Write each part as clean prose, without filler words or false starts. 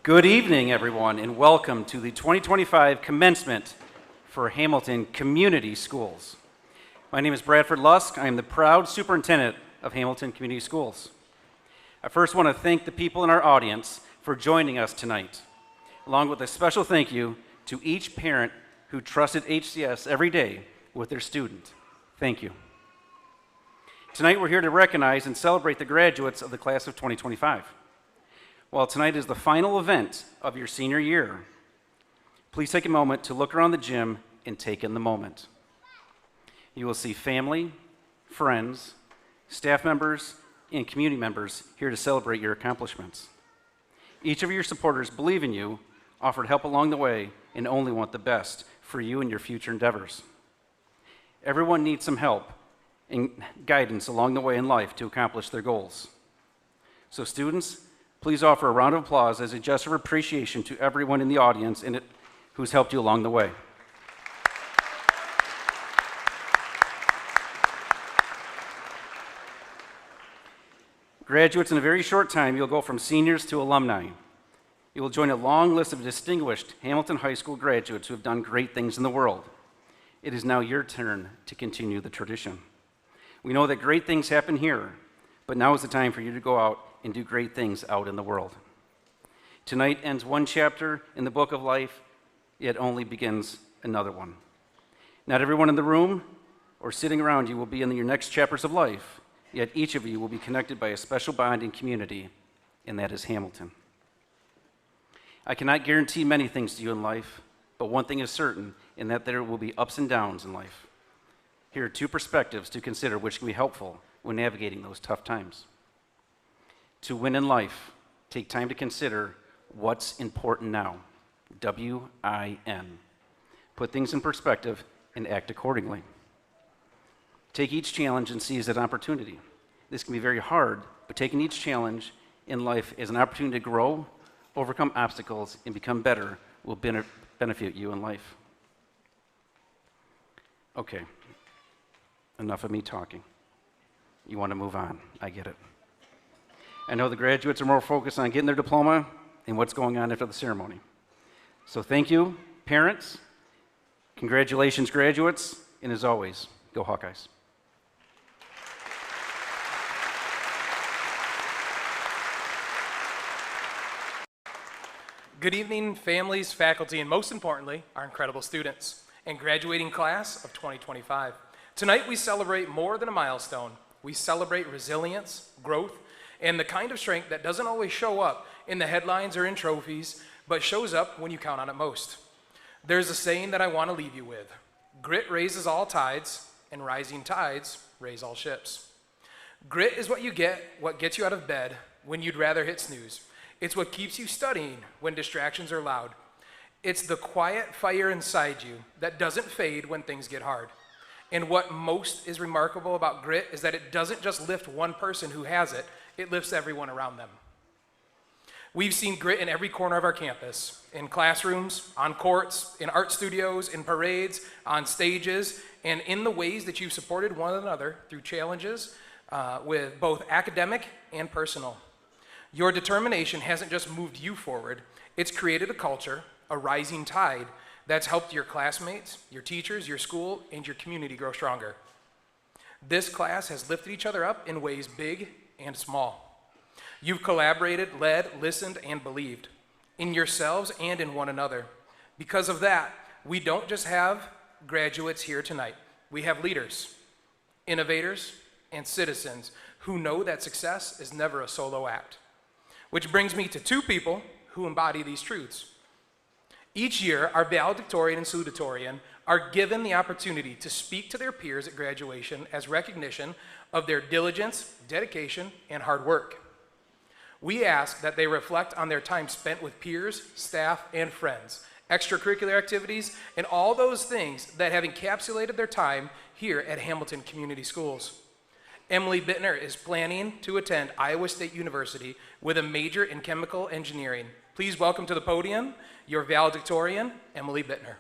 Good evening, everyone, and welcome to the 2025 Commencement for Hamilton Community Schools. My name is Bradford Lusk. I am the proud Superintendent of Hamilton Community Schools. I first want to thank the people in our audience for joining us tonight, along with a special thank you to each parent who trusted HCS every day with their student. Thank you. Tonight we're here to recognize and celebrate the graduates of the class of 2025. While tonight is the final event of your senior year, please take a moment to look around the gym and take in the moment. You will see family, friends, staff members, and community members here to celebrate your accomplishments. Each of your supporters believe in you, offered help along the way, and only want the best for you and your future endeavors. Everyone needs some help and guidance along the way in life to accomplish their goals. So students, please offer a round of applause as a gesture of appreciation to everyone in the audience who's helped you along the way. Graduates, in a very short time, you'll go from seniors to alumni. You will join a long list of distinguished Hamilton High School graduates who have done great things in the world. It is now your turn to continue the tradition. We know that great things happen here, but now is the time for you to go out and do great things out in the world. Tonight ends one chapter in the book of life, yet only begins another one. Not everyone in the room or sitting around you will be in your next chapters of life, yet each of you will be connected by a special bond in community, and that is Hamilton. I cannot guarantee many things to you in life, but one thing is certain, in that there will be ups and downs in life. Here are two perspectives to consider which can be helpful when navigating those tough times. To win in life, take time to consider what's important now. W-I-N. Put things in perspective and act accordingly. Take each challenge and seize that opportunity. This can be very hard, but taking each challenge in life as an opportunity to grow, overcome obstacles, and become better will benefit you in life. Okay, enough of me talking. You want to move on, I get it. I know the graduates are more focused on getting their diploma and what's going on after the ceremony. So thank you, parents. Congratulations, graduates. And as always, go Hawkeyes. Good evening, families, faculty, and most importantly, our incredible students and graduating class of 2025. Tonight we celebrate more than a milestone. We celebrate resilience, growth, and the kind of strength that doesn't always show up in the headlines or in trophies, but shows up when you count on it most. There's a saying that I want to leave you with: grit raises all tides, and rising tides raise all ships. Grit is what gets you out of bed when you'd rather hit snooze. It's what keeps you studying when distractions are loud. It's the quiet fire inside you that doesn't fade when things get hard. And what most is remarkable about grit is that it doesn't just lift one person who has it, it lifts everyone around them. We've seen grit in every corner of our campus, in classrooms, on courts, in art studios, in parades, on stages, and in the ways that you've supported one another through challenges with both academic and personal. Your determination hasn't just moved you forward, it's created a culture, a rising tide, that's helped your classmates, your teachers, your school, and your community grow stronger. This class has lifted each other up in ways big and small. You've collaborated, led, listened, and believed in yourselves and in one another. Because of that, we don't just have graduates here tonight. We have leaders, innovators, and citizens who know that success is never a solo act. Which brings me to two people who embody these truths. Each year, our Valedictorian and Salutatorian are given the opportunity to speak to their peers at graduation as recognition of their diligence, dedication, and hard work. We ask that they reflect on their time spent with peers, staff, and friends, extracurricular activities, and all those things that have encapsulated their time here at Hamilton Community Schools. Emily Bittner is planning to attend Iowa State University with a major in chemical engineering. Please welcome to the podium your Valedictorian, Emily Bittner.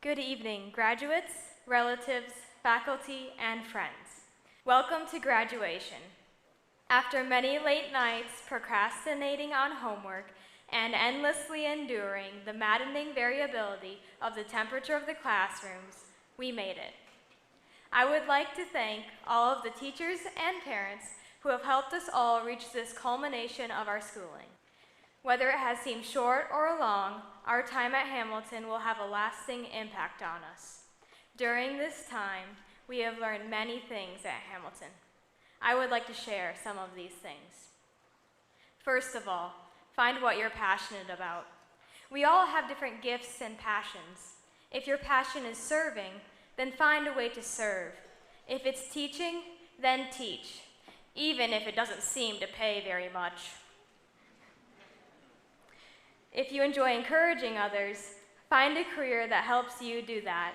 Good evening, graduates, relatives, faculty, and friends. Welcome to graduation. After many late nights procrastinating on homework and endlessly enduring the maddening variability of the temperature of the classrooms, we made it. I would like to thank all of the teachers and parents who have helped us all reach this culmination of our schooling. Whether it has seemed short or long, our time at Hamilton will have a lasting impact on us. During this time, we have learned many things at Hamilton. I would like to share some of these things. First of all, find what you're passionate about. We all have different gifts and passions. If your passion is serving, then find a way to serve. If it's teaching, then teach, even if it doesn't seem to pay very much. If you enjoy encouraging others, find a career that helps you do that.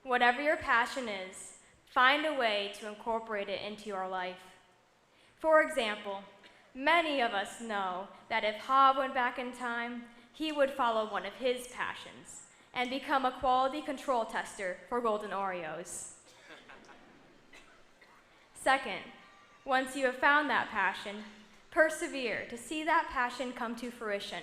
Whatever your passion is, find a way to incorporate it into your life. For example, many of us know that if Hob went back in time, he would follow one of his passions and become a quality control tester for Golden Oreos. Second, once you have found that passion, persevere to see that passion come to fruition.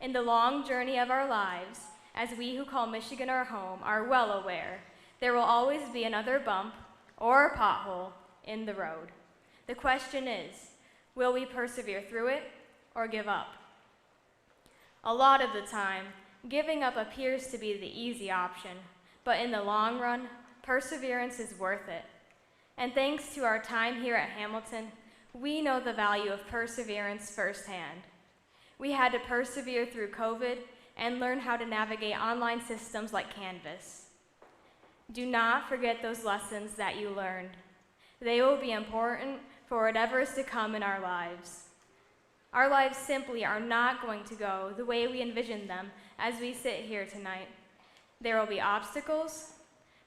In the long journey of our lives, as we who call Michigan our home are well aware, there will always be another bump or a pothole in the road. The question is, will we persevere through it or give up? A lot of the time, giving up appears to be the easy option, but in the long run, perseverance is worth it. And thanks to our time here at Hamilton, we know the value of perseverance firsthand. We had to persevere through COVID and learn how to navigate online systems like Canvas. Do not forget those lessons that you learned. They will be important for whatever is to come in our lives. Our lives simply are not going to go the way we envisioned them as we sit here tonight. There will be obstacles,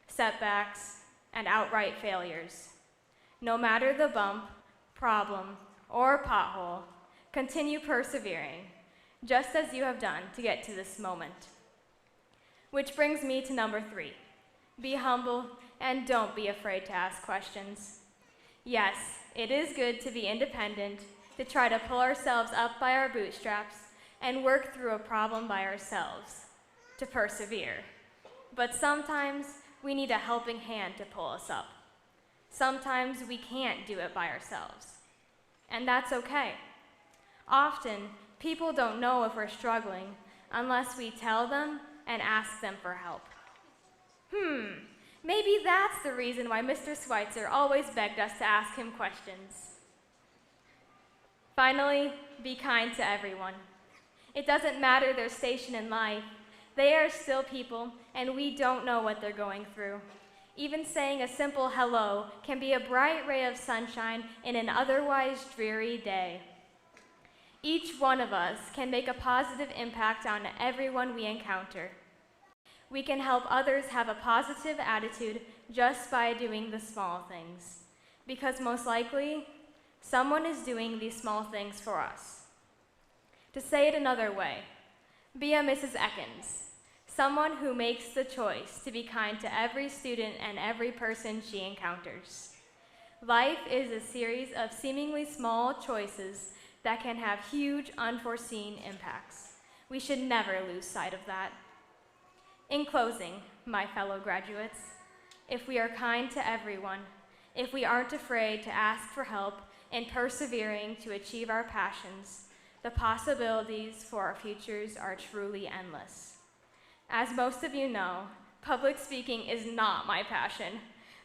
setbacks, and outright failures. No matter the bump, problem, or pothole, continue persevering, just as you have done to get to this moment. Which brings me to number 3. Be humble and don't be afraid to ask questions. Yes, it is good to be independent, to try to pull ourselves up by our bootstraps and work through a problem by ourselves, to persevere. But sometimes we need a helping hand to pull us up. Sometimes we can't do it by ourselves. And that's okay. Often, people don't know if we're struggling unless we tell them and ask them for help. Maybe that's the reason why Mr. Schweitzer always begged us to ask him questions. Finally, be kind to everyone. It doesn't matter their station in life. They are still people, and we don't know what they're going through. Even saying a simple hello can be a bright ray of sunshine in an otherwise dreary day. Each one of us can make a positive impact on everyone we encounter. We can help others have a positive attitude just by doing the small things, because most likely, someone is doing these small things for us. To say it another way, be a Mrs. Ekins, someone who makes the choice to be kind to every student and every person she encounters. Life is a series of seemingly small choices that can have huge unforeseen impacts. We should never lose sight of that. In closing, my fellow graduates, if we are kind to everyone, if we aren't afraid to ask for help in persevering to achieve our passions, the possibilities for our futures are truly endless. As most of you know, public speaking is not my passion,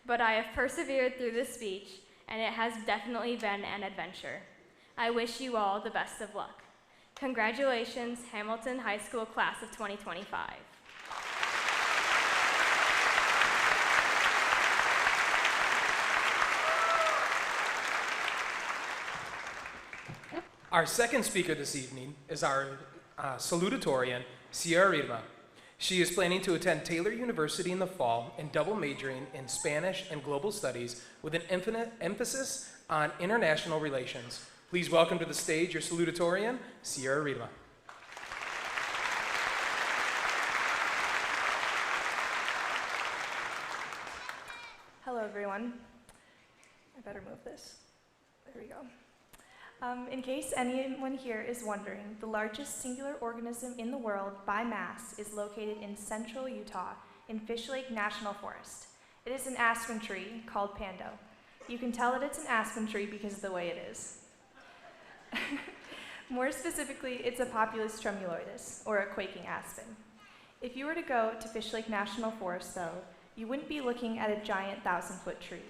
but I have persevered through this speech, and it has definitely been an adventure. I wish you all the best of luck. Congratulations, Hamilton High School Class of 2025. Our second speaker this evening is our salutatorian, Sierra Rima. She is planning to attend Taylor University in the fall and double majoring in Spanish and Global Studies with an infinite emphasis on international relations. Please welcome to the stage your salutatorian, Sierra Rima. everyone. I better move this. There we go. In case anyone here is wondering, the largest singular organism in the world by mass is located in central Utah in Fish Lake National Forest. It is an aspen tree called Pando. You can tell that it's an aspen tree because of the way it is. More specifically, it's a Populus tremuloides, or a quaking aspen. If you were to go to Fish Lake National Forest, though, you wouldn't be looking at a giant 1,000-foot tree.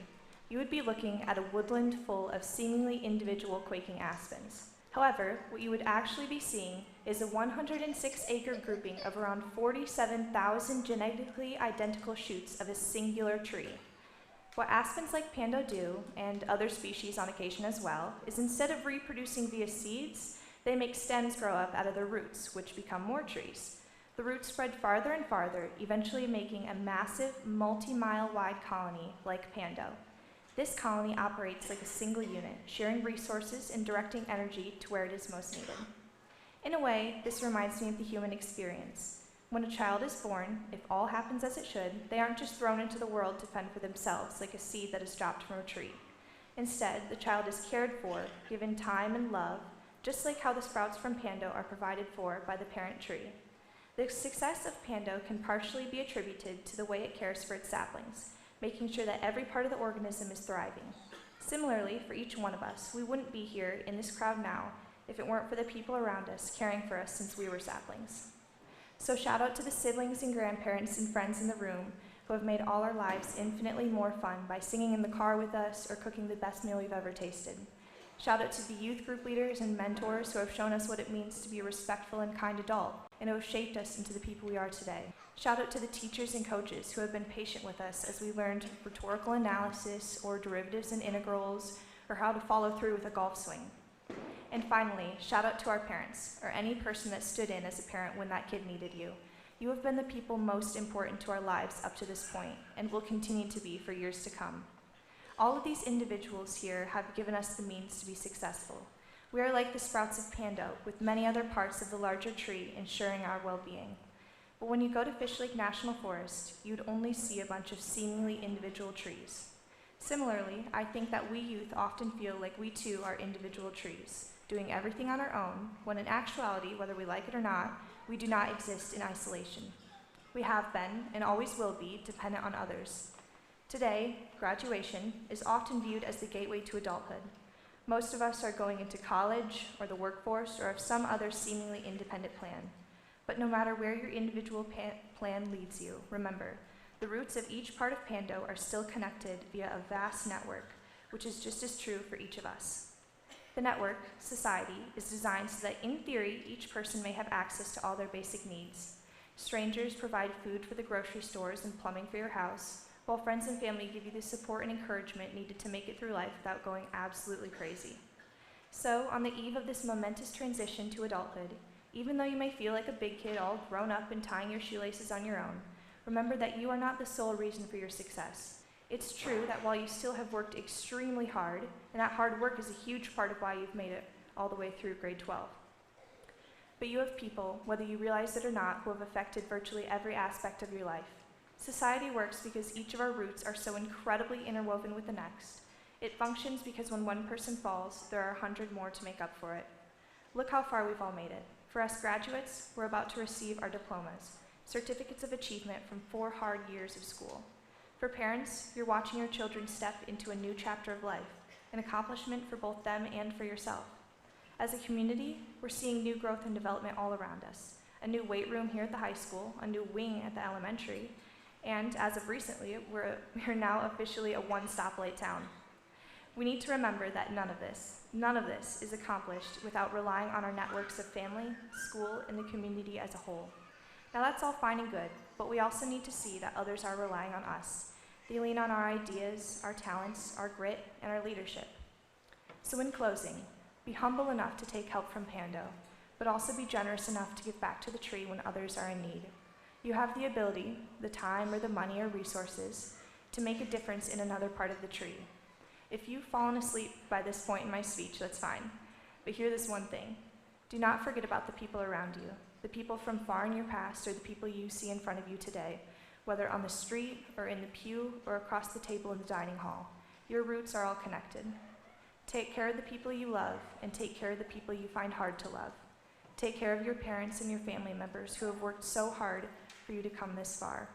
You would be looking at a woodland full of seemingly individual quaking aspens. However, what you would actually be seeing is a 106-acre grouping of around 47,000 genetically identical shoots of a singular tree. What aspens like Pando do, and other species on occasion as well, is instead of reproducing via seeds, they make stems grow up out of their roots, which become more trees. The roots spread farther and farther, eventually making a massive, multi-mile-wide colony like Pando. This colony operates like a single unit, sharing resources and directing energy to where it is most needed. In a way, this reminds me of the human experience. When a child is born, if all happens as it should, they aren't just thrown into the world to fend for themselves like a seed that is dropped from a tree. Instead, the child is cared for, given time and love, just like how the sprouts from Pando are provided for by the parent tree. The success of Pando can partially be attributed to the way it cares for its saplings, making sure that every part of the organism is thriving. Similarly, for each one of us, we wouldn't be here in this crowd now if it weren't for the people around us caring for us since we were saplings. So shout out to the siblings and grandparents and friends in the room who have made all our lives infinitely more fun by singing in the car with us or cooking the best meal we've ever tasted. Shout out to the youth group leaders and mentors who have shown us what it means to be a respectful and kind adult and who have shaped us into the people we are today. Shout out to the teachers and coaches who have been patient with us as we learned rhetorical analysis or derivatives and integrals or how to follow through with a golf swing. And finally, shout out to our parents or any person that stood in as a parent when that kid needed you. You have been the people most important to our lives up to this point and will continue to be for years to come. All of these individuals here have given us the means to be successful. We are like the sprouts of Pando, with many other parts of the larger tree ensuring our well-being. But when you go to Fish Lake National Forest, you'd only see a bunch of seemingly individual trees. Similarly, I think that we youth often feel like we too are individual trees, doing everything on our own, when in actuality, whether we like it or not, we do not exist in isolation. We have been, and always will be, dependent on others. Today, graduation is often viewed as the gateway to adulthood. Most of us are going into college, or the workforce, or of some other seemingly independent plan. But no matter where your individual plan leads you, remember, the roots of each part of Pando are still connected via a vast network, which is just as true for each of us. The network, society, is designed so that in theory, each person may have access to all their basic needs. Strangers provide food for the grocery stores and plumbing for your house, while friends and family give you the support and encouragement needed to make it through life without going absolutely crazy. So, on the eve of this momentous transition to adulthood, even though you may feel like a big kid all grown up and tying your shoelaces on your own, remember that you are not the sole reason for your success. It's true that while you still have worked extremely hard, and that hard work is a huge part of why you've made it all the way through grade 12. But you have people, whether you realize it or not, who have affected virtually every aspect of your life. Society works because each of our roots are so incredibly interwoven with the next. It functions because when one person falls, there are 100 more to make up for it. Look how far we've all made it. For us graduates, we're about to receive our diplomas, certificates of achievement from 4 hard years of school. For parents, you're watching your children step into a new chapter of life, an accomplishment for both them and for yourself. As a community, we're seeing new growth and development all around us. A new weight room here at the high school, a new wing at the elementary, and as of recently, we're now officially a one-stoplight town. We need to remember that none of this is accomplished without relying on our networks of family, school, and the community as a whole. Now that's all fine and good, but we also need to see that others are relying on us. They lean on our ideas, our talents, our grit, and our leadership. So in closing, be humble enough to take help from Pando, but also be generous enough to give back to the tree when others are in need. You have the ability, the time, or the money or resources to make a difference in another part of the tree. If you've fallen asleep by this point in my speech, that's fine. But hear this one thing. Do not forget about the people around you, the people from far in your past or the people you see in front of you today. whether on the street or in the pew or across the table in the dining hall. Your roots are all connected. Take care of the people you love and take care of the people you find hard to love. Take care of your parents and your family members who have worked so hard for you to come this far.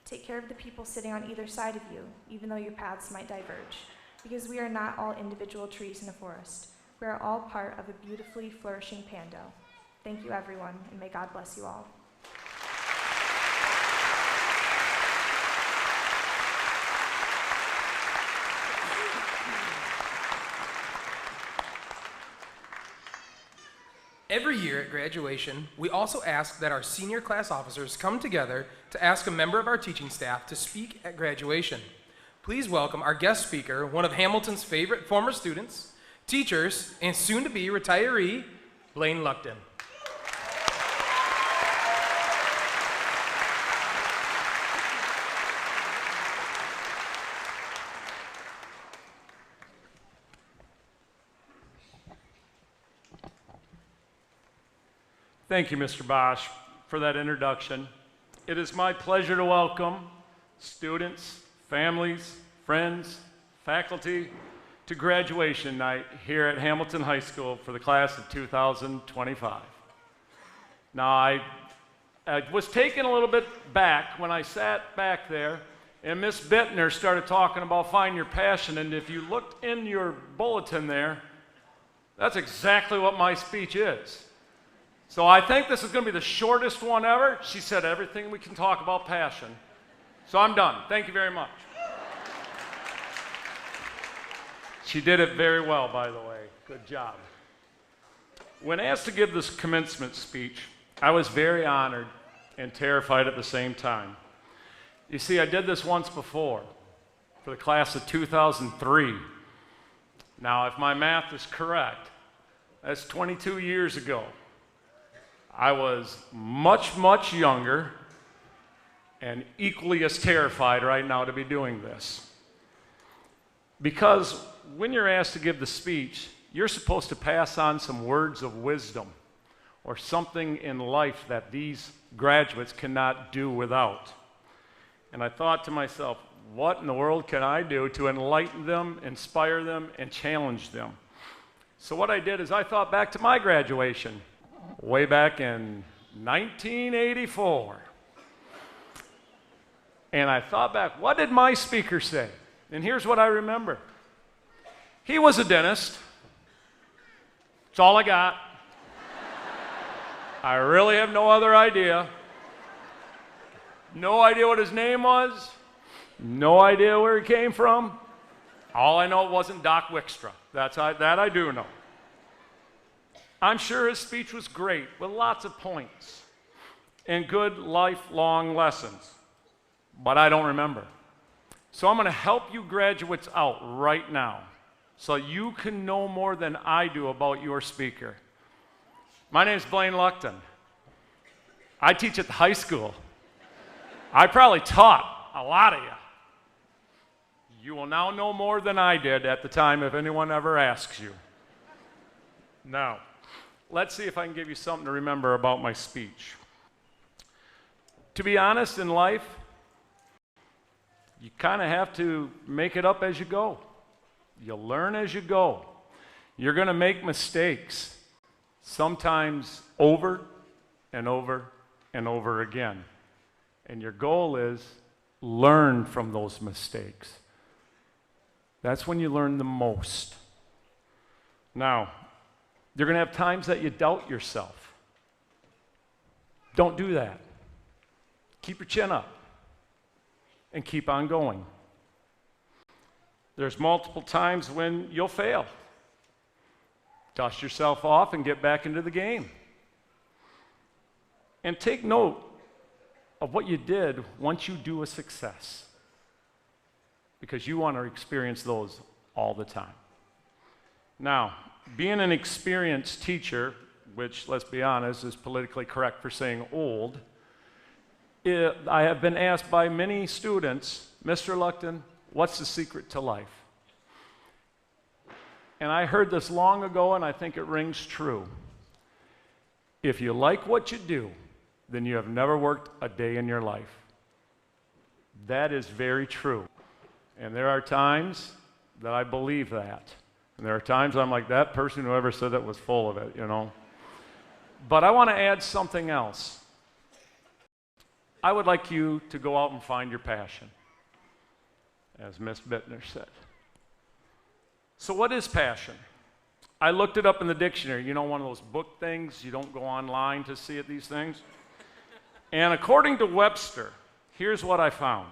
Take care of the people sitting on either side of you, even though your paths might diverge, because we are not all individual trees in a forest. We are all part of a beautifully flourishing pando. Thank you, everyone, and may God bless you all. Every year at graduation, we also ask that our senior class officers come together to ask a member of our teaching staff to speak at graduation. Please welcome our guest speaker, one of Hamilton's favorite former students, teachers, and soon-to-be retiree, Blaine Luckton. Thank you, Mr. Bosch, for that introduction. It is my pleasure to welcome students, families, friends, faculty to graduation night here at Hamilton High School for the class of 2025. Now, I was taken a little bit back when I sat back there and Miss Bittner started talking about find your passion, and if you looked in your bulletin there, that's exactly what my speech is. So I think this is going to be the shortest one ever. She said everything we can talk about passion. So I'm done. Thank you very much. She did it very well, by the way. Good job. When asked to give this commencement speech, I was very honored and terrified at the same time. You see, I did this once before for the class of 2003. Now, if my math is correct, that's 22 years ago. I was much, much younger and equally as terrified right now to be doing this. Because when you're asked to give the speech, you're supposed to pass on some words of wisdom or something in life that these graduates cannot do without. And I thought to myself, what in the world can I do to enlighten them, inspire them, and challenge them? So what I did is I thought back to my graduation. Way back in 1984. And I thought back, what did my speaker say? And here's what I remember. He was a dentist. That's all I got. I really have no other idea. No idea what his name was. No idea where he came from. All I know, it wasn't Doc Wickstra. That I do know. I'm sure his speech was great with lots of points and good lifelong lessons, but I don't remember. So I'm going to help you graduates out right now so you can know more than I do about your speaker. My name is Blaine Luckton. I teach at the high school. I probably taught a lot of you. You will now know more than I did at the time if anyone ever asks you. Now, let's see if I can give you something to remember about my speech. To be honest, in life, you kind of have to make it up as you go. You'll learn as you go. You're going to make mistakes, sometimes over and over and over again. And your goal is learn from those mistakes. That's when you learn the most. Now, you're going to have times that you doubt yourself. Don't do that. Keep your chin up and keep on going. There's multiple times when you'll fail. Dust yourself off and get back into the game. And take note of what you did once you do a success, because you want to experience those all the time. Now, being an experienced teacher, which, let's be honest, is politically correct for saying old, I have been asked by many students, Mr. Luckton, what's the secret to life? And I heard this long ago, and I think it rings true. If you like what you do, then you have never worked a day in your life. That is very true. And there are times that I believe that. And there are times I'm like, that person who ever said that was full of it, you know. But I want to add something else. I would like you to go out and find your passion, as Miss Bittner said. So what is passion? I looked it up in the dictionary. You know, one of those book things, you don't go online to see it, these things. And according to Webster, here's what I found.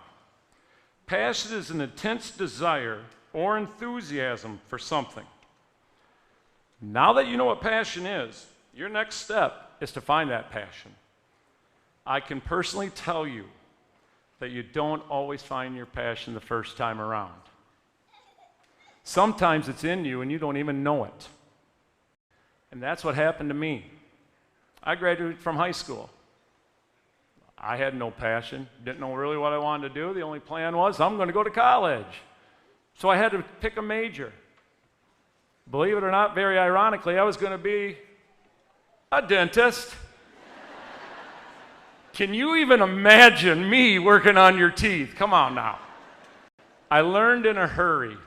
Passion is an intense desire or enthusiasm for something. Now that you know what passion is, your next step is to find that passion. I can personally tell you that you don't always find your passion the first time around. Sometimes it's in you and you don't even know it. And that's what happened to me. I graduated from high school. I had no passion, didn't know really what I wanted to do. The only plan was I'm going to go to college. So I had to pick a major. Believe it or not, very ironically, I was going to be a dentist. Can you even imagine me working on your teeth? Come on now. I learned in a hurry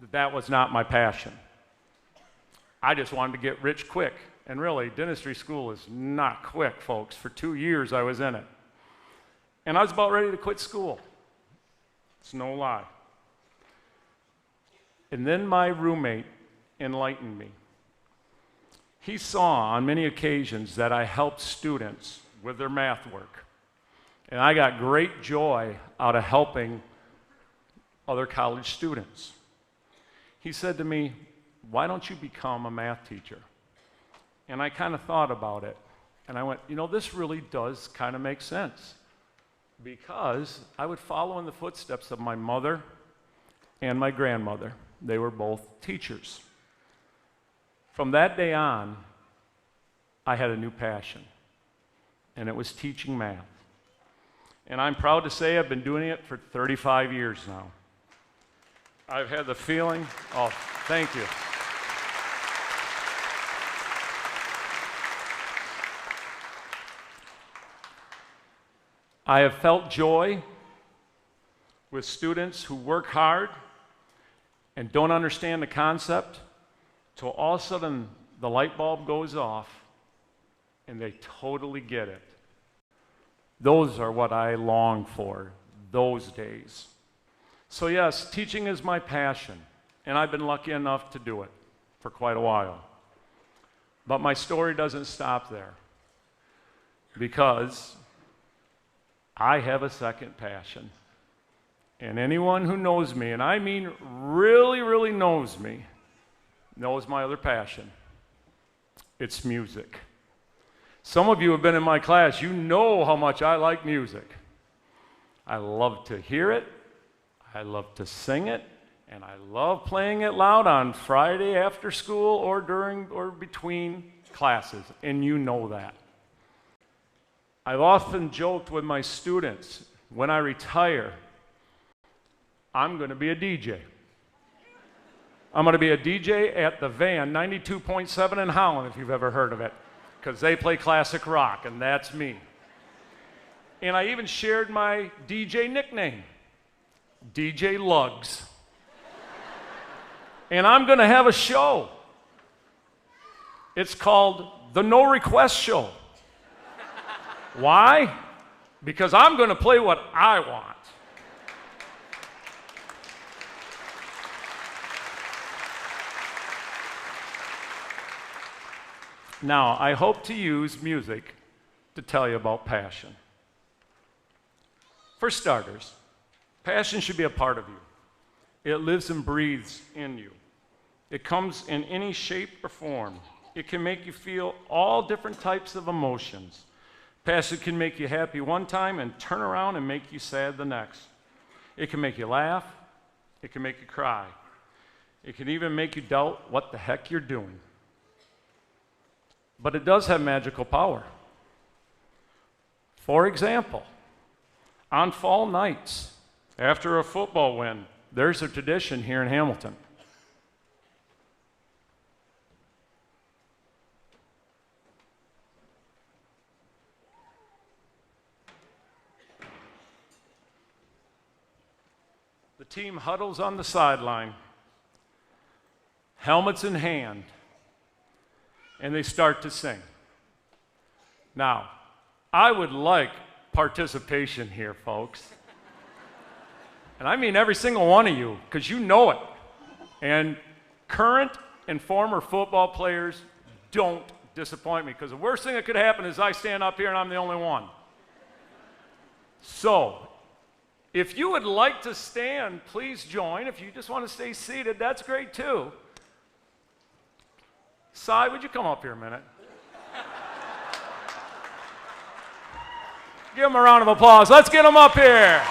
that that was not my passion. I just wanted to get rich quick. And really, dentistry school is not quick, folks. For 2 years, I was in it. And I was about ready to quit school. It's no lie. And then my roommate enlightened me. He saw on many occasions that I helped students with their math work. And I got great joy out of helping other college students. He said to me, "Why don't you become a math teacher?" And I kind of thought about it. And I went, you know, this really does kind of make sense. Because I would follow in the footsteps of my mother and my grandmother. They were both teachers. From that day on, I had a new passion. And it was teaching math. And I'm proud to say I've been doing it for 35 years now. I've had the feeling, oh, thank you. I have felt joy with students who work hard and don't understand the concept till all of a sudden the light bulb goes off and they totally get it. Those are what I long for, those days. So yes, teaching is my passion, and I've been lucky enough to do it for quite a while. But my story doesn't stop there, because I have a second passion. And anyone who knows me, and I mean really, really knows me, knows my other passion. It's music. Some of you have been in my class. You know how much I like music. I love to hear it. I love to sing it. And I love playing it loud on Friday after school or during or between classes. And you know that. I've often joked with my students, when I retire, I'm going to be a DJ. I'm going to be a DJ at the Van 92.7 in Holland, if you've ever heard of it, because they play classic rock, and that's me. And I even shared my DJ nickname, DJ Lugs. And I'm going to have a show. It's called the No Request Show. Why? Because I'm going to play what I want. Now, I hope to use music to tell you about passion. For starters, passion should be a part of you. It lives and breathes in you. It comes in any shape or form. It can make you feel all different types of emotions. Passion can make you happy one time and turn around and make you sad the next. It can make you laugh. It can make you cry. It can even make you doubt what the heck you're doing. But it does have magical power. For example, on fall nights, after a football win, there's a tradition here in Hamilton. team huddles on the sideline, helmets in hand, and they start to sing. Now, I would like participation here, folks. And I mean every single one of you, because you know it. And current and former football players, don't disappoint me, because the worst thing that could happen is I stand up here and I'm the only one. So, if you would like to stand, please join. If you just want to stay seated, that's great too. Cy, would you come up here a minute? Give him a round of applause. Let's get him up here.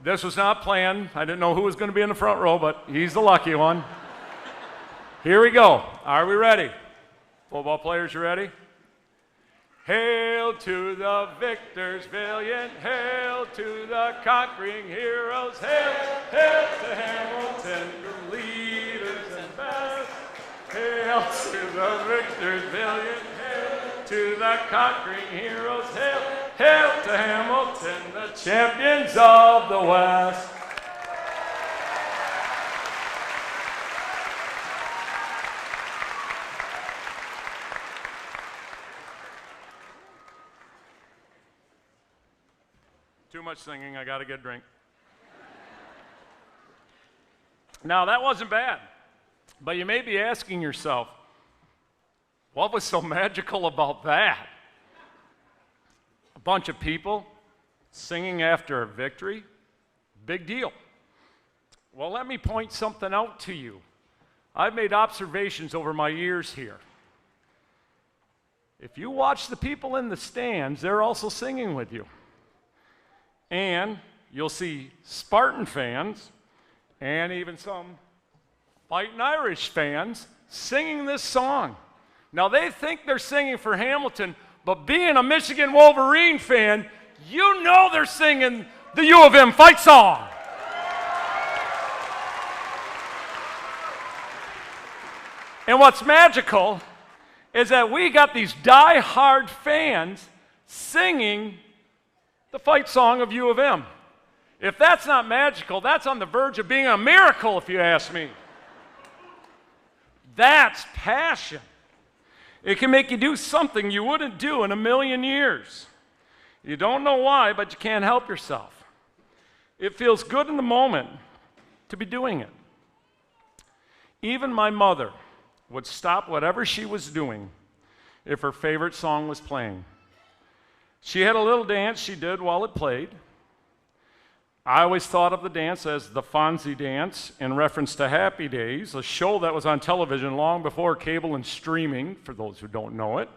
This was not planned. I didn't know who was going to be in the front row, but he's the lucky one. Here we go. Are we ready? Football players, you ready? Hail to the victors valiant, hail to the conquering heroes, hail, hail to Hamilton, the leaders and best. Hail to the victors valiant, hail to the conquering heroes, hail, hail to Hamilton, the champions of the West. Too much singing, I gotta get a drink. Now, that wasn't bad, but you may be asking yourself, what was so magical about that? A bunch of people singing after a victory? Big deal. Well, let me point something out to you. I've made observations over my years here. If you watch the people in the stands, they're also singing with you. And you'll see Spartan fans and even some Fighting Irish fans singing this song. Now, they think they're singing for Hamilton, but being a Michigan Wolverine fan, you know they're singing the U of M fight song. And what's magical is that we got these die-hard fans singing the fight song of U of M. If that's not magical, that's on the verge of being a miracle, if you ask me. That's passion. It can make you do something you wouldn't do in a million years. You don't know why, but you can't help yourself. It feels good in the moment to be doing it. Even my mother would stop whatever she was doing if her favorite song was playing. She had a little dance she did while it played. I always thought of the dance as the Fonzie dance in reference to Happy Days, a show that was on television long before cable and streaming, for those who don't know it.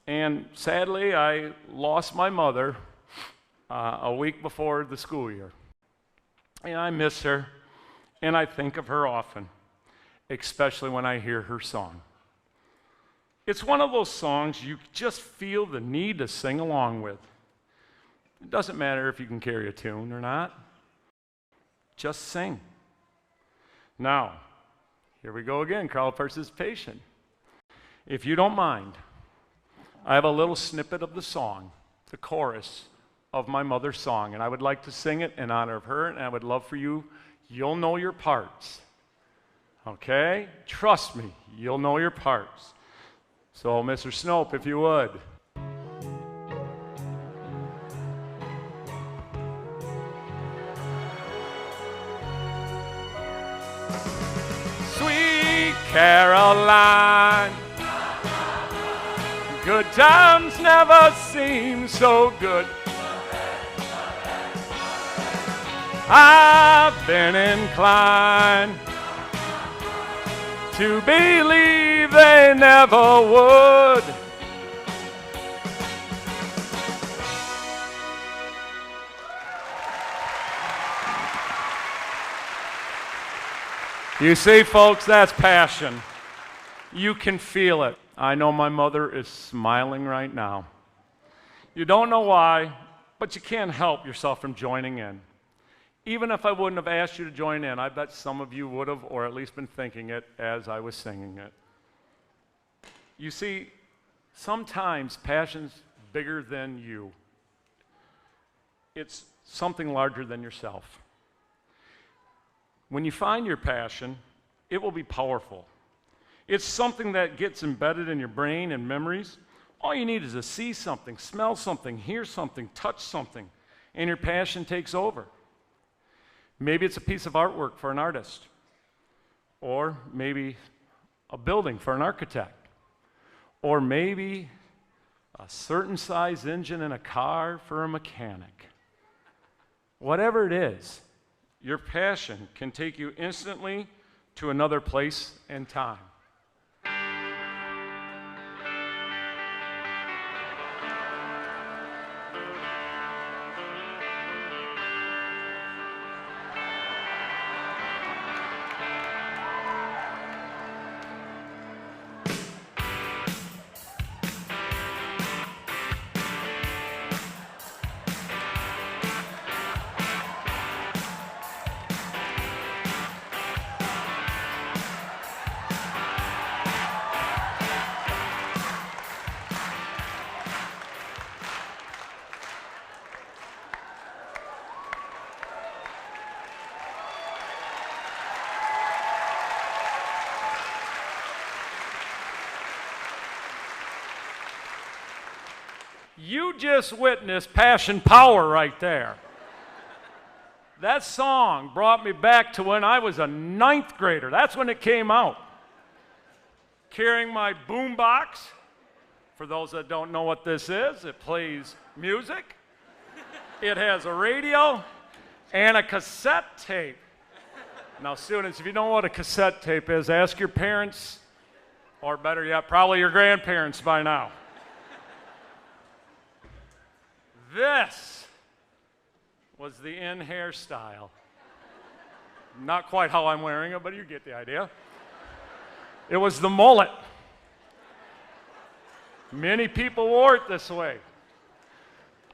And sadly, I lost my mother a week before the school year. And I miss her, and I think of her often, especially when I hear her song. It's one of those songs you just feel the need to sing along with. It doesn't matter if you can carry a tune or not. Just sing. Now, here we go again, crowd participation. If you don't mind, I have a little snippet of the song, the chorus of my mother's song, and I would like to sing it in honor of her, and I would love for you, you'll know your parts. Okay? Trust me, you'll know your parts. So, Mr. Snope, if you would. Sweet Caroline, good times never seem so good. I've been inclined to believe they never would. You see, folks, that's passion. You can feel it. I know my mother is smiling right now. You don't know why, but you can't help yourself from joining in. Even if I wouldn't have asked you to join in, I bet some of you would have, or at least been thinking it as I was singing it. You see, sometimes passion's bigger than you. It's something larger than yourself. When you find your passion, it will be powerful. It's something that gets embedded in your brain and memories. All you need is to see something, smell something, hear something, touch something, and your passion takes over. Maybe it's a piece of artwork for an artist, or maybe a building for an architect, or maybe a certain size engine in a car for a mechanic. Whatever it is, your passion can take you instantly to another place and time. You just witnessed passion power right there. That song brought me back to when I was a 9th grader. That's when it came out. Carrying my boombox. For those that don't know what this is, it plays music. It has a radio and a cassette tape. Now, students, if you don't know what a cassette tape is, ask your parents, or better yet, probably your grandparents by now. This was the in hairstyle. Not quite how I'm wearing it, but you get the idea. It was the mullet. Many people wore it this way.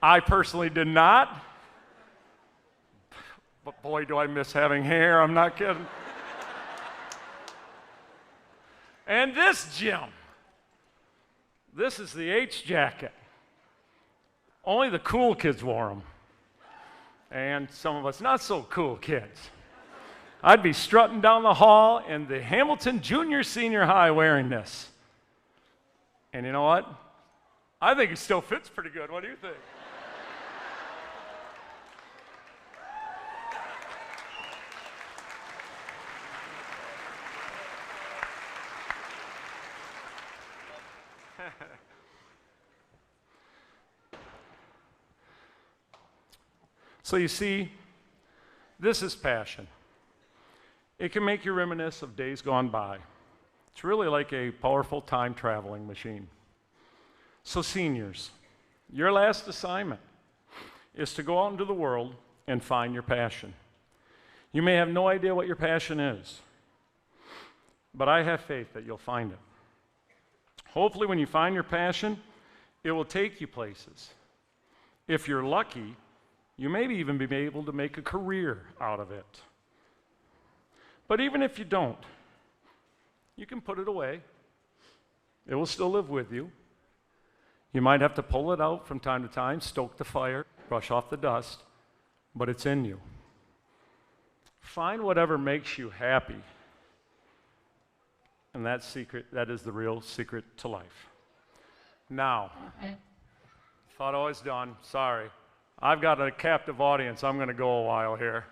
I personally did not. But boy, do I miss having hair. I'm not kidding. And this gym. This is the H jacket. Only the cool kids wore them. And some of us not so cool kids. I'd be strutting down the hall in the Hamilton Junior Senior High wearing this. And you know what? I think it still fits pretty good. What do you think? So you see, this is passion. It can make you reminisce of days gone by. It's really like a powerful time traveling machine. So seniors, your last assignment is to go out into the world and find your passion. You may have no idea what your passion is, but I have faith that you'll find it. Hopefully when you find your passion, it will take you places. If you're lucky, you may even be able to make a career out of it. But even if you don't, you can put it away. It will still live with you. You might have to pull it out from time to time, stoke the fire, brush off the dust, but it's in you. Find whatever makes you happy. And that is the real secret to life. Now, thought I was done. Sorry. I've got a captive audience. I'm going to go a while here.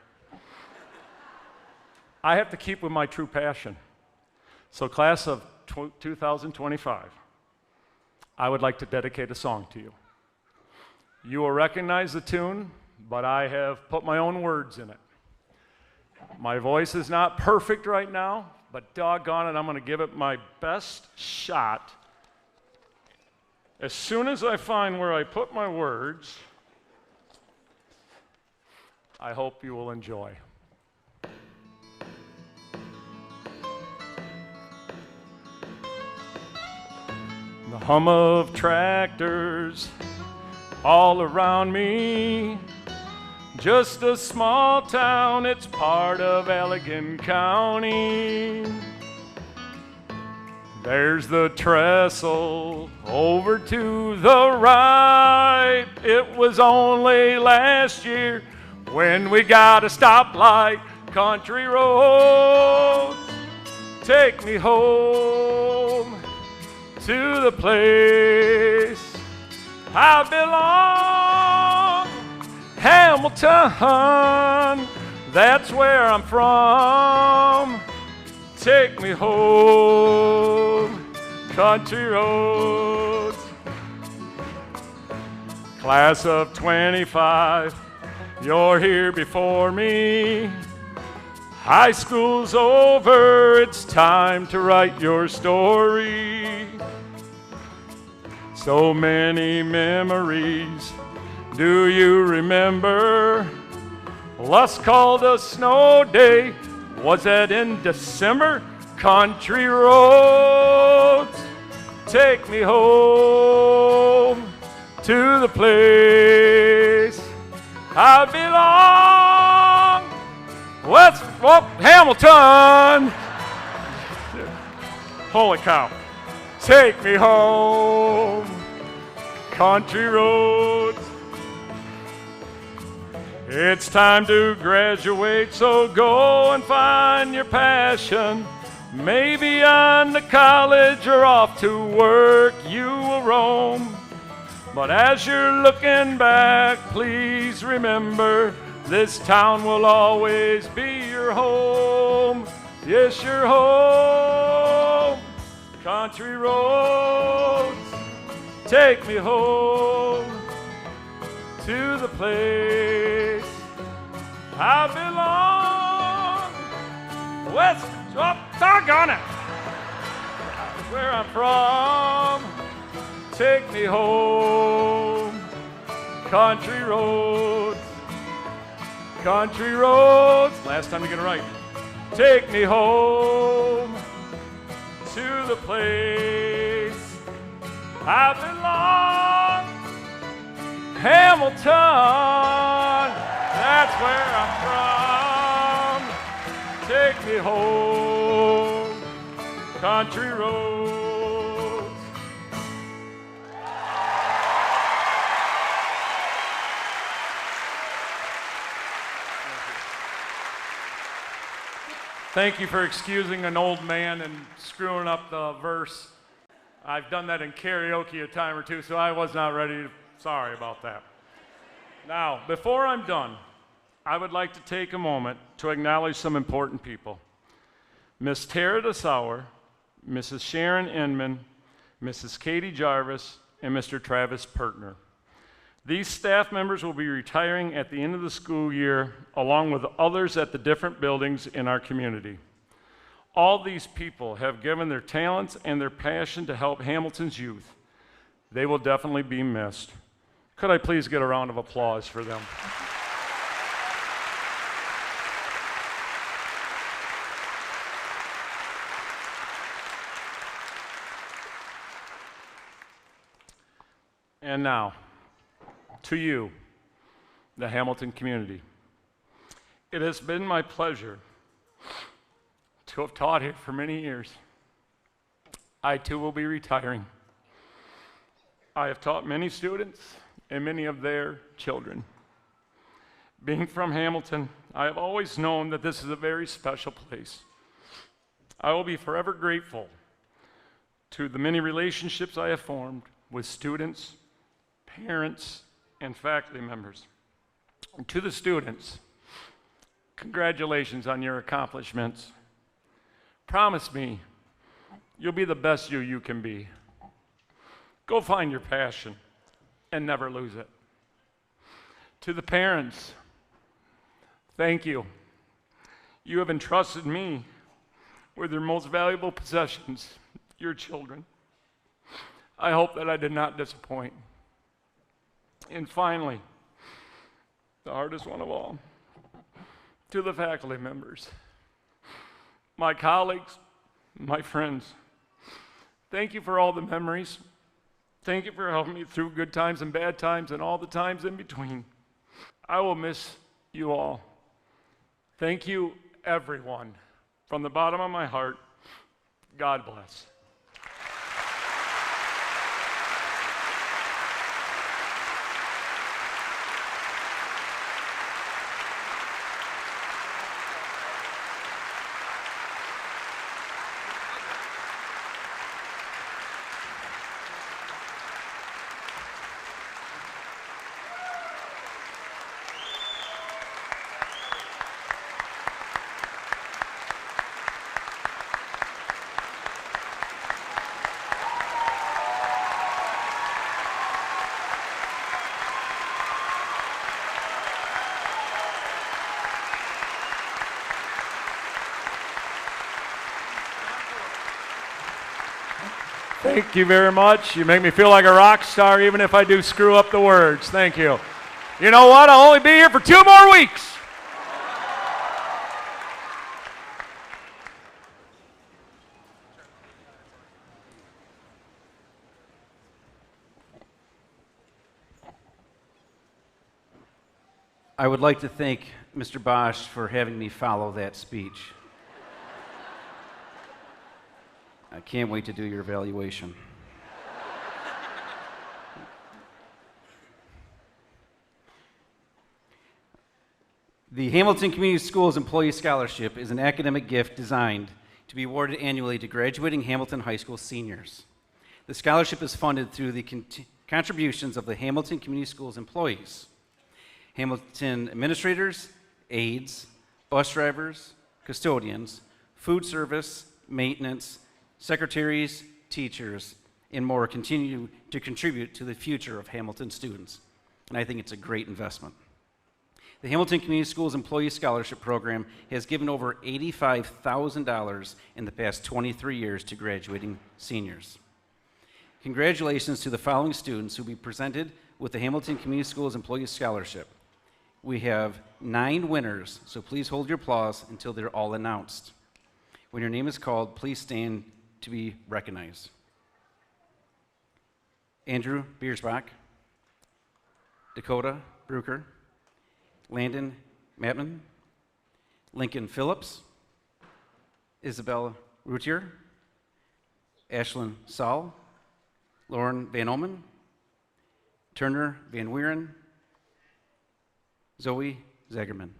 I have to keep with my true passion. So class of 2025, I would like to dedicate a song to you. You will recognize the tune, but I have put my own words in it. My voice is not perfect right now, but doggone it, I'm going to give it my best shot. As soon as I find where I put my words, I hope you will enjoy. The hum of tractors all around me. Just a small town, it's part of Allegan County. There's the trestle over to the right. It was only last year when we got a stoplight. Country roads, take me home to the place I belong. Hamilton, that's where I'm from. Take me home, country roads. Class of 25, you're here before me. High school's over, it's time to write your story. So many memories, do you remember? Lust called a snow day, was that in December? Country roads, take me home to the place I belong. West Hamilton. Holy cow. Take me home, country roads. It's time to graduate, so go and find your passion. Maybe on to college or off to work you will roam. But as you're looking back, please remember this town will always be your home. Yes, your home. Country roads, take me home to the place I belong. West, oh, doggone it. That's where I'm from. Take me home. Country roads. Country roads. Last time you get it right. Take me home to the place I belong. Hamilton, that's where I'm from. Take me home, country roads. Thank you for excusing an old man and screwing up the verse. I've done that in karaoke a time or two, so I was not ready. Sorry about that. Now, before I'm done, I would like to take a moment to acknowledge some important people. Miss Tara DeSauer, Mrs. Sharon Inman, Mrs. Katie Jarvis, and Mr. Travis Pertner. These staff members will be retiring at the end of the school year, along with others at the different buildings in our community. All these people have given their talents and their passion to help Hamilton's youth. They will definitely be missed. Could I please get a round of applause for them? And now, to you, the Hamilton community. It has been my pleasure to have taught here for many years. I too will be retiring. I have taught many students and many of their children. Being from Hamilton, I have always known that this is a very special place. I will be forever grateful to the many relationships I have formed with students, parents, and faculty members. And to the students, congratulations on your accomplishments. Promise me you'll be the best you can be. Go find your passion and never lose it. To the parents, thank you. You have entrusted me with your most valuable possessions, your children. I hope that I did not disappoint. And finally, the hardest one of all, to the faculty members, my colleagues, my friends, thank you for all the memories. Thank you for helping me through good times and bad times and all the times in between. I will miss you all. Thank you, everyone. From the bottom of my heart, God bless. Thank you very much. You make me feel like a rock star even if I do screw up the words. Thank you. You know what? I'll only be here for 2 more weeks. I would like to thank Mr. Bosch for having me follow that speech. I can't wait to do your evaluation. The Hamilton Community Schools Employee Scholarship is an academic gift designed to be awarded annually to graduating Hamilton High School seniors. The scholarship is funded through the contributions of the Hamilton Community Schools employees, Hamilton administrators, aides, bus drivers, custodians, food service, maintenance, secretaries, teachers, and more continue to contribute to the future of Hamilton students. And I think it's a great investment. The Hamilton Community Schools Employee Scholarship Program has given over $85,000 in the past 23 years to graduating seniors. Congratulations to the following students who will be presented with the Hamilton Community Schools Employee Scholarship. We have 9 winners, so please hold your applause until they're all announced. When your name is called, please stand to be recognized. Andrew Biersbach, Dakota Bruker, Landon Matman, Lincoln Phillips, Isabel Routier, Ashlyn Saul, Lauren Van Omen, Turner Van Weeren, Zoe Zagerman.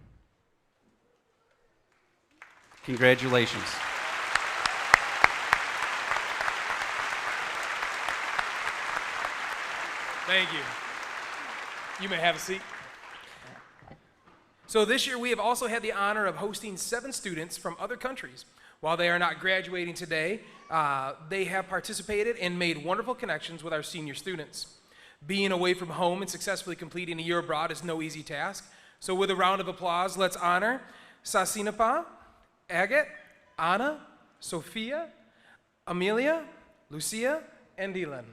Congratulations. Thank you. You may have a seat. So this year we have also had the honor of hosting 7 students from other countries. While they are not graduating today, they have participated and made wonderful connections with our senior students. Being away from home and successfully completing a year abroad is no easy task. So with a round of applause, let's honor Sasinapa, Agate, Anna, Sophia, Amelia, Lucia, and Dylan.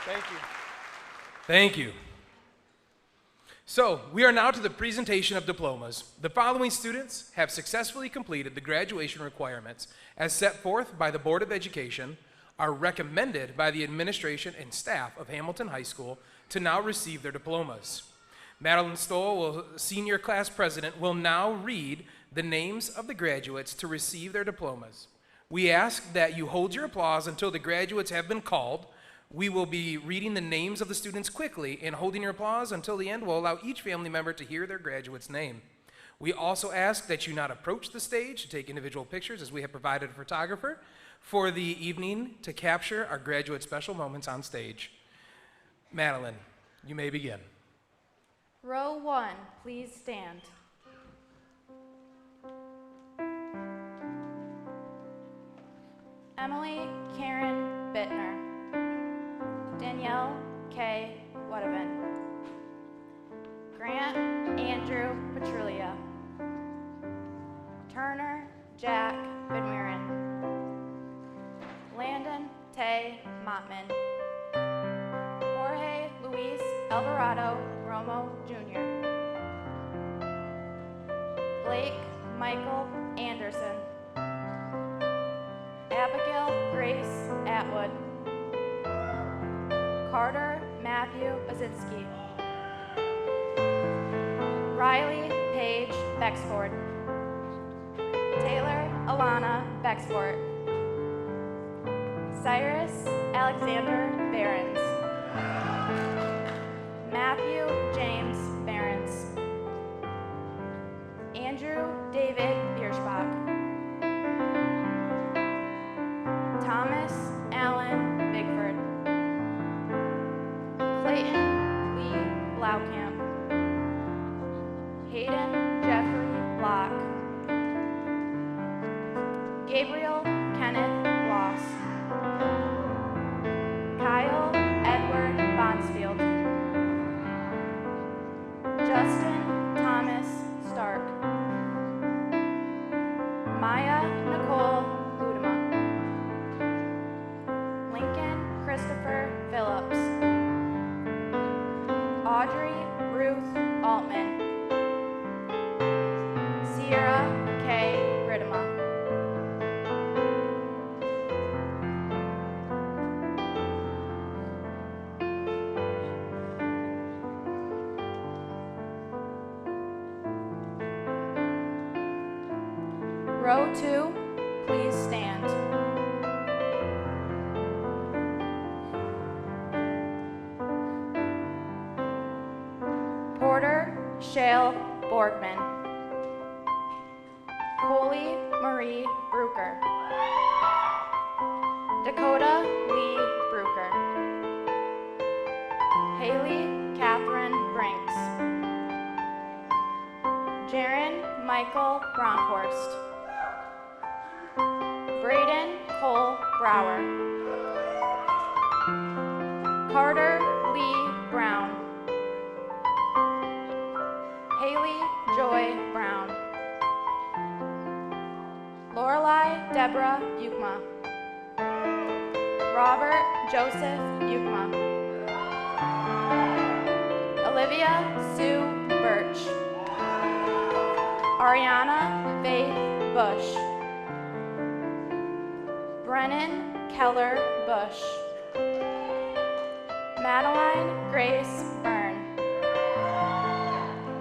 Thank you. Thank you. So, we are now to the presentation of diplomas. The following students have successfully completed the graduation requirements as set forth by the Board of Education, are recommended by the administration and staff of Hamilton High School to now receive their diplomas. Madeline Stoll, Senior Class President, will now read the names of the graduates to receive their diplomas. We ask that you hold your applause until the graduates have been called. We will be reading the names of the students quickly, and holding your applause until the end will allow each family member to hear their graduate's name. We also ask that you not approach the stage to take individual pictures, as we have provided a photographer for the evening to capture our graduate special moments on stage. Madeline, you may begin. Row 1, please stand. Emily Karen Bittner. Danielle K. Wedderman. Grant Andrew Petrulia. Turner Jack Vidmiran. Landon Tay Mottman. Jorge Luis Alvarado Romo Jr. Blake Michael Anderson. Abigail Grace Atwood. Carter Matthew Bazinski. Riley Paige Bexford. Taylor Alana Bexford. Cyrus Alexander Behrens. Matthew James Behrens. Andrew David Bierschbach. Thomas Allen Bigford. Clayton Lee Blaukamp. Hayden Jeffrey Locke. Gabriel Kenneth Bloss. Kyle Edward Bonsfield. Maya Nicole Ludema. Lincoln Christopher Phillips. Audrey Ruth Altman. Sierra K. Ridema. Row 2, please stand. Porter Shale Borgman. Coley Marie Brucker. Dakota Lee Brucker. Haley Catherine Brinks. Jaron Michael Bronkhorst. Braden Cole Brower. Carter Lee Brown. Haley Joy Brown. Lorelei Deborah Yukma. Robert Joseph Yukma. Olivia Sue Birch. Ariana Faith Bush. Brennan Keller Bush. Madeline Grace Byrne.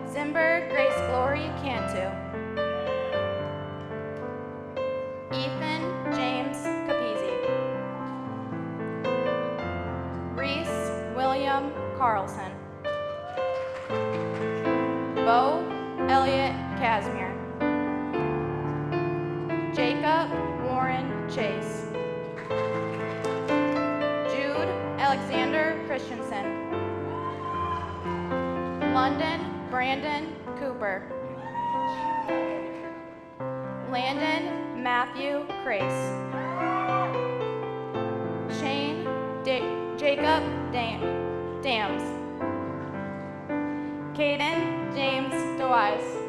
Zimberg Grace Glory Cantu. Ethan James Capizzi. Reese William Carlson. Bo Elliott Casimir. Jacob Warren Chase. Jude Alexander Christensen. London Brandon Cooper. Landon Matthew Crace. Shane Jacob Dams. Caden James DeWise.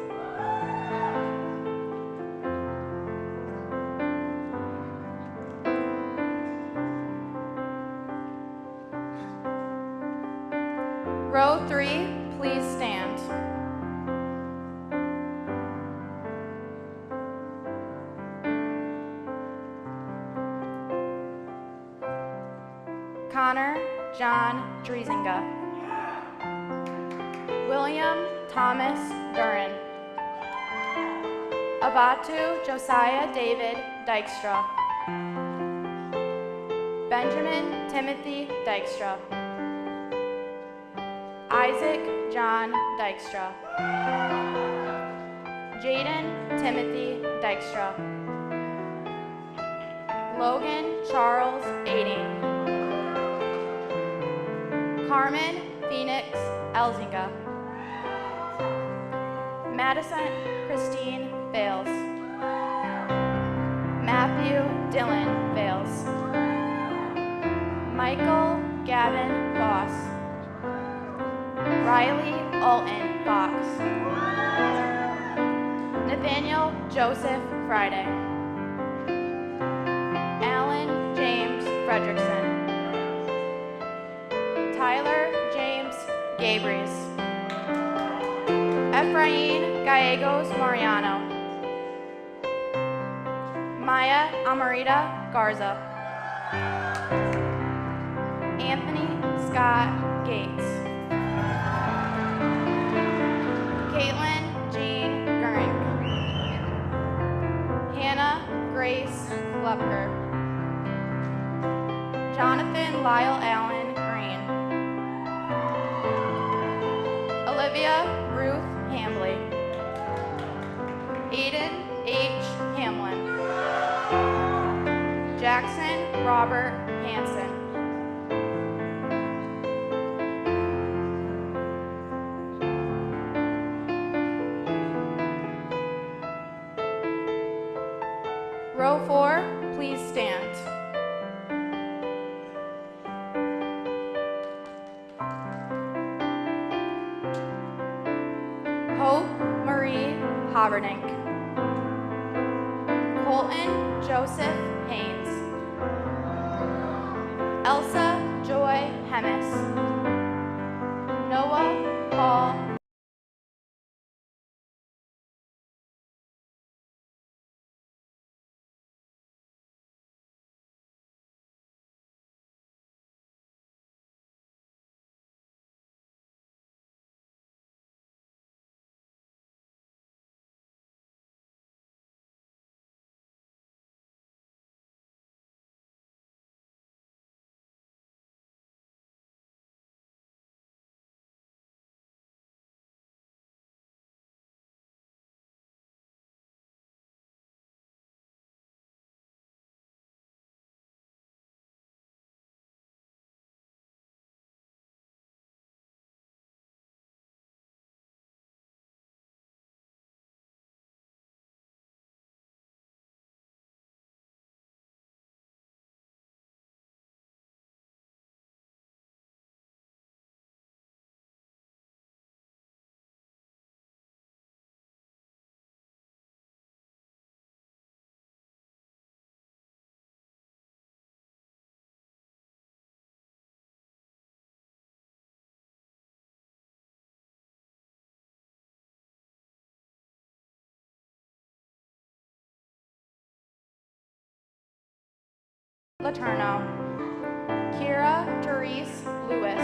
Row 3, please stand. Connor John Driesinga. William Thomas Duran. Abatu Josiah David Dykstra. Benjamin Timothy Dykstra. Isaac John Dykstra. Jaden Timothy Dykstra. Logan Charles Aiding. Carmen Phoenix Elzinga. Madison Christine Bales. Matthew Dylan Bales. Michael Gavin Voss. Riley Alton Fox. Nathaniel Joseph Friday. Alan James Fredrickson. Tyler James Gabries. Efrain Gallegos Mariano. Maya Amarita Garza. Anthony Scott Gates. Caitlin Jean Gurink. Hannah Grace Glepker. Jonathan Lyle Allen Green. Olivia Ruth Hambley. Aiden H. Hamlin. Jackson Robert Hansen. Row 4, please stand. Hope Marie Haberdink. Colton Joseph Haynes. Elsa Joy Hemis. Noah Paul Laterno. Kira Therese Lewis.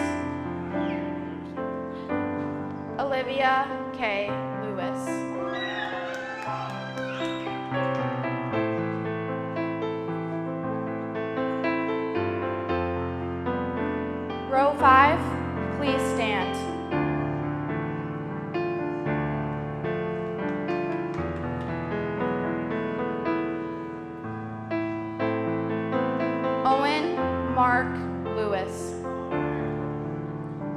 Olivia K. Lewis. Row 5, please stand. Owen Mark Lewis.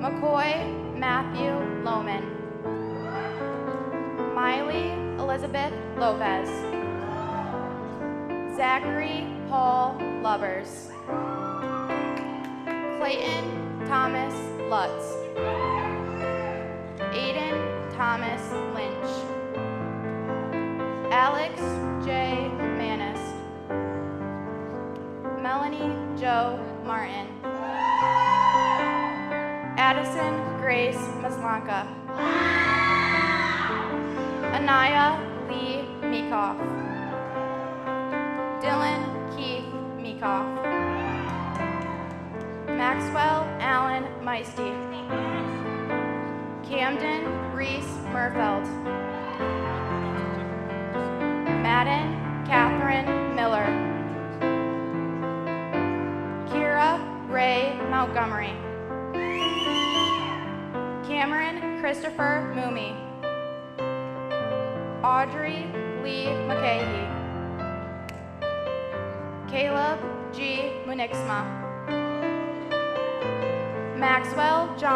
McCoy Matthew Lohman. Miley Elizabeth Lopez. Zachary Paul Lovers. Clayton Thomas Lutz. Aiden Thomas Lynch. Alex J. Manis. Melanie Jo Martin. Addison Grace Maslanka. Anaya Lee Meekoff. Dylan Keith Meekoff. Maxwell Allen Meisty. Camden Reese Murfeld. Madden Catherine Miller. Kira Ray Montgomery. Cameron Christopher Moomey. Audrey Lee McCahey. Caleb G. Munixma. Maxwell John